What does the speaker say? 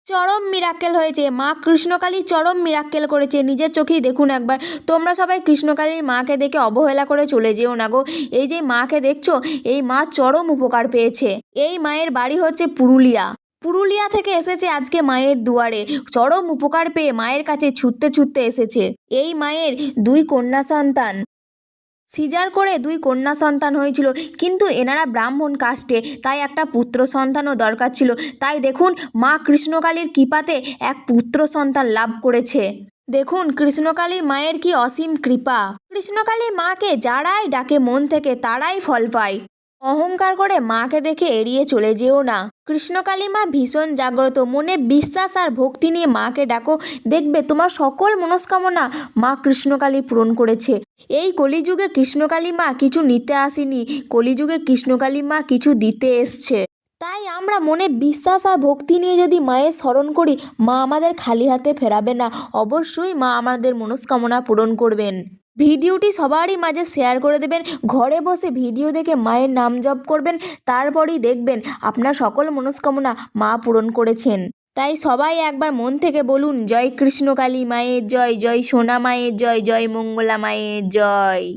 চরম মিরাক্কেল হয়েছে, মা কৃষ্ণকালী চরম মিরাক্কেল করেছে, নিজের চোখেই দেখুন একবার। তোমরা সবাই কৃষ্ণকালীর মাকে দেখে অবহেলা করে চলে যেও না গো। এই যে মাকে দেখছো, এই মা চরম উপকার পেয়েছে। এই মায়ের বাড়ি হচ্ছে পুরুলিয়া। পুরুলিয়া থেকে এসেছে আজকে মায়ের দুয়ারে, চরম উপকার পেয়ে মায়ের কাছে ছুটতে ছুটতে এসেছে। এই মায়ের 2 কন্যা সন্তান, সিজার করে 2 কন্যা সন্তান হয়েছিল, কিন্তু এনারা ব্রাহ্মণ কাস্টে, তাই একটা পুত্র সন্তানও দরকার ছিল। তাই দেখুন মা কৃষ্ণকালীর কৃপাতে এক পুত্র সন্তান লাভ করেছে। দেখুন কৃষ্ণকালী মায়ের কি অসীম কৃপা। কৃষ্ণকালী মাকে যারাই ডাকে মন থেকে তারাই ফল পায়। অহংকার করে মাকে দেখে এড়িয়ে চলে যেও না। কৃষ্ণকালী মা ভীষণ জাগ্রত, মনে বিশ্বাস আর ভক্তি নিয়ে মাকে ডাকো, দেখবে তোমার সকল মনস্কামনা মা কৃষ্ণকালী পূরণ করেছে। এই কলিযুগে কৃষ্ণকালী মা কিছু নিতে আসেনি, কলিযুগে কৃষ্ণকালী মা কিছু দিতে এসছে। তাই আমরা মনে বিশ্বাস আর ভক্তি নিয়ে যদি মায়ের স্মরণ করি, মা আমাদের খালি হাতে ফেরাবে না, অবশ্যই মা আমাদের মনস্কামনা পূরণ করবেন। ভিডিওটি সবারই মাঝে শেয়ার করে দেবেন, ঘরে বসে ভিডিও দেখে মায়ের নাম জপ করবেন, তারপরই দেখবেন আপনার সকল মনস্কামনা মা পূরণ করেছেন। তাই সবাই একবার মন থেকে বলুন, জয় কৃষ্ণকালী মায়ের জয়, জয় সোনা মায়ের জয়, জয় মঙ্গলা মায়ের জয়।